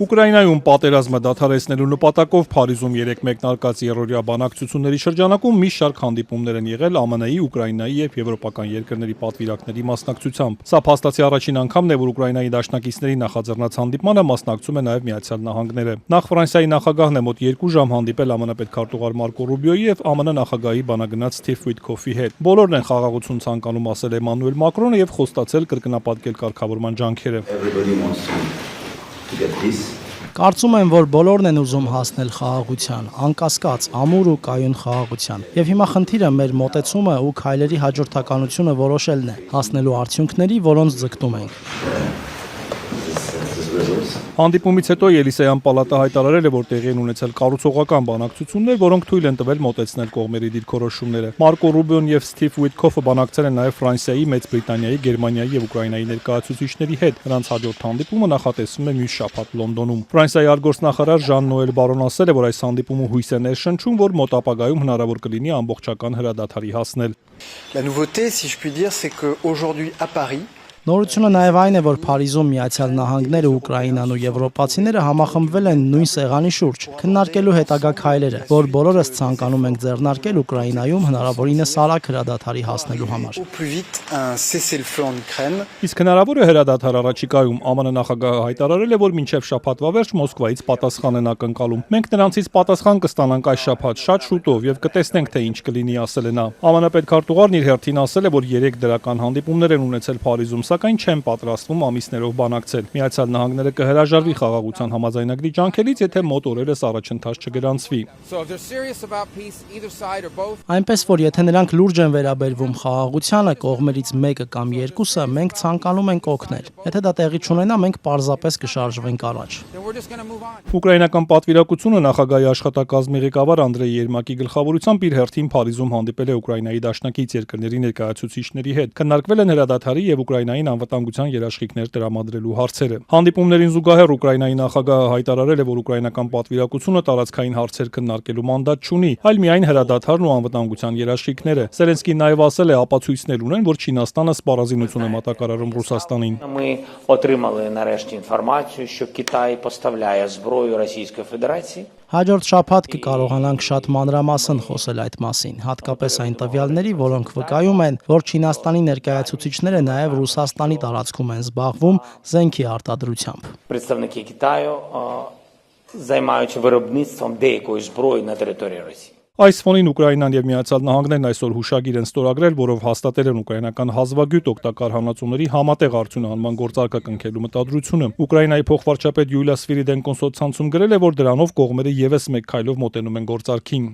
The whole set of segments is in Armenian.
Ուկրաինայում պատերազմը դադարեցնելու նպատակով Փարիզում 3 մեկնարկած երրորդյա բանակցությունների շրջանակում մի շարք հանդիպումներ են եղել ԱՄՆ-ի, Ուկրաինայի եւ եվրոպական երկրների պատվիրակների մասնակցությամբ։ Սա փաստացի առաջին անգամն է, որ Ուկրաինայի դաշնակիցների նախաձեռնած հանդիպմանը մասնակցում է նաեւ Միացյալ Նահանգները։ Նախ Ֆրանսիայի նախագահն է մոտ 2 ժամ հանդիպել ԱՄՆ պետքարտուղար Մարկո Ռուբիոյի եւ ԱՄՆ նախագահի բանագնաց Սթիվ Ուիթքոֆի հետ։ Բոլորն են խաղաղություն ցանկանում, ասել Էմանուել Մակրոնը եւ խոստացել կրկնապատկել կարգավորման ջանքերը։ Կարծում եմ, որ բոլորն են ուզում հասնել խաղաղության, անկասկած, ամուր ու կայուն խաղաղության։ Եվ հիմա խնդիրը մեր մոտեցումը ու քայլերի հաջորդականությունը որոշելն է, հասնելու արդյունքների, որոնց ձգտում ենք։ Հանդիպումից հետո Ելիսեյան պալատը հայտարարել է, որ տեղի են ունեցել կառուցողական բանակցություններ, որոնք թույլ են տվել մոտեցնել կողմերի դիրքորոշումները։ Մարկո Ռուբիոն եւ Սթիվ Ուիթքոֆը բանակցել են նաեւ Ֆրանսիայի, Մեծ Բրիտանիայի, Գերմանիայի եւ Ուկրաինայի ներկայացուցիչների հետ։ Նրանց հաջորդ հանդիպումը նախատեսվում է մյուս շաբաթ Լոնդոնում։ Ֆրանսիայի արտգործնախարար Ժան-Նոել Բարոն ասել է, որ այս հանդիպումը հույս է ներշնչում, որ մոտ ապագայում հնարավոր կլինի ամբողջական հրադադարի հասնել։ La nouveauté, si je puis dire, c'est qu'aujourd'hui à Paris, Նորությունը նաև այն է, որ Փարիզում Միացյալ Նահանգները, Ուկրաինան ու եվրոպացիները համախմբվել են նույն սեղանի շուրջ, քննարկելու հետագա քայլերը, որ բոլորս ցանկանում ենք ձեռնարկել Ուկրաինայում հնարավորինս արագ հրադադարի հասնելու համար։ Իսկ հնարավոր է հրադադար առաջիկայում ԱՄՆ նախագահը հայտարարել է, որ մինչև շաբաթվա վերջ Մոսկվայից պատասխան են ակնկալում։ Մենք նրանցից պատասխան կստանանք այս շաբաթ շատ շուտով եւ կտեսնենք թե ինչ կլինի, ասել է նա։ ԱՄՆ պետքարտուղարն իր հերթին ասել է, որ 3 դրական հանդիպումներ են ունեցել Փարիզում, սակայն չեն պատրաստվում ամիսներով բանակցել։ Միացյալ Նահանգները կհրաժարվի խաղաղության համաձայնագրի ջանքերից, եթե մոտ օրերս առաջընթաց չգրանցվի։ Այնպես որ եթե նրանք լուրջ են վերաբերվում խաղաղությանը, կողմերից մեկը կամ երկուսը, մենք ցանկանում ենք օգնել։ Եթե դա տեղի չունենա, մենք պարզապես կշարժվենք առաջ։ Ուկրաինական պատվիրակությունը նախագահի աշխատակազմի ղեկավար Անդրեյ Երմակի գլխավորությամբ իր հերթին Փարիզում հանդիպել է Ուկրաինայի դաշնակից երկրների ներկայացուցիչների հետ։ Քննարկվել են հրադադարի եւ Ուկրաինային անվտանգության երաշխիքներ տրամադրելու հարցերը։ Հանդիպումներին զուգահեռ Ուկրաինայի նախագահը հայտարարել է, որ ուկրաինական պատվիրակությունը տարածքային հարցեր քննարկելու մանդատ չունի, այլ միայն հրադադարն ու անվտանգության երաշխիքները։ Զելենսկին նաև ասել է, ապացույցներ ունեն, որ Չինաստանը սպառազինություն է մատակարարում Ռուսաստանին։ Отримали нарешті інформацію, що Китай поставляє зброю Російської Федерації. Հաջորդ շաբաթ կկարողանանք շատ մանրամասն խոսել այդ մասին, հատկապես այն տվյալների, որոնք վկայում են, որ Չինաստանի ներկայացուցիչները նաև Ռուսաստանի տարածքում են զբաղվում զենքի արտադրությամբ։ Представники Китаю займаються виробництвом деякої зброї на території Росії. Այս ֆոնին Ուկրաինան եւ Միացյալ Նահանգներն այսօր հուշագիր են ստորագրել, որով հաստատել են ուկրաինական հազվագյուտ օգտակար հանածուների համատեղ արդյունահանման գործարքը կնքելու մտադրությունը։ Ուկրաինայի փոխվարչապետ Յուլիա Սվիրիդենկոն սոցցանցում գրել է, որ դրանով կողմերը եւս մեկ քայլով մոտենում են գործարքին։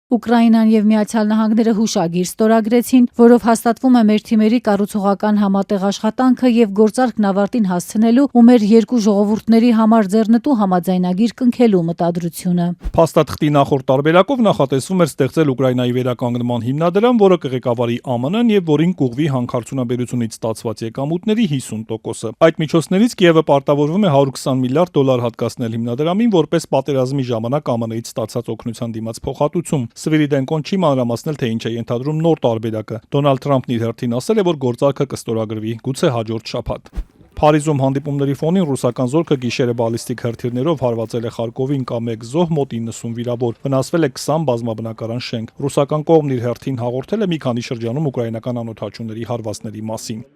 Ուկրաինան եւ Միացյալ Նահանգները հուշագիր ստորագրեցին, որով հաստատվում է մեր թիմերի կառուցողական համատեղ աշխատանքը եւ գործարքն ավարտին հասցնելու ու մեր երկու ժողովուրդների համար ձեռնտու համաձայնագիր կնքելու մտադրությունը։ Փաստաթղթի նախորդ տարբերակով նախատեսվում էր ստեղծել Ուկրաինայի վերականգնման հիմնադրամ, որը կղեկավարի ԱՄՆ-ն եւ որին կուղղվի հանքարդյունաբերությունից ստացված եկամուտների 50%-ը։ Այդ միջոցներից Կիևը պարտավորվում է $120 միլիարդ հատկացնել հիմնադրամին, որպես պատերազմի ժամանակ ԱՄՆ-ից ստացած օգնության դիմաց փոխհատուցում։ Սվիրիդենկոն չի մանրամասնել, թե ինչ է ենթադրում նոր տարբերակը։ Դոնալդ Թրամփն իր հերթին ասել է, որ գործարքը կստորագրվի գուցե հաջորդ շաբաթ։ Փարիզում հանդիպումների ֆոնին ռուսական զորքը գիշերը բալիստիկ հրթիռներով հարվածել է Խարկովին կամ 1 զոհ, մոտ 90 վիրավոր։ Վնասվել է 20 բազմաբնակարան շենք։ Ռուսական կողմն իր հերթին հաղորդել է մի քանի շրջանում ուկրաինական անօդաչուների հարվածների մասին։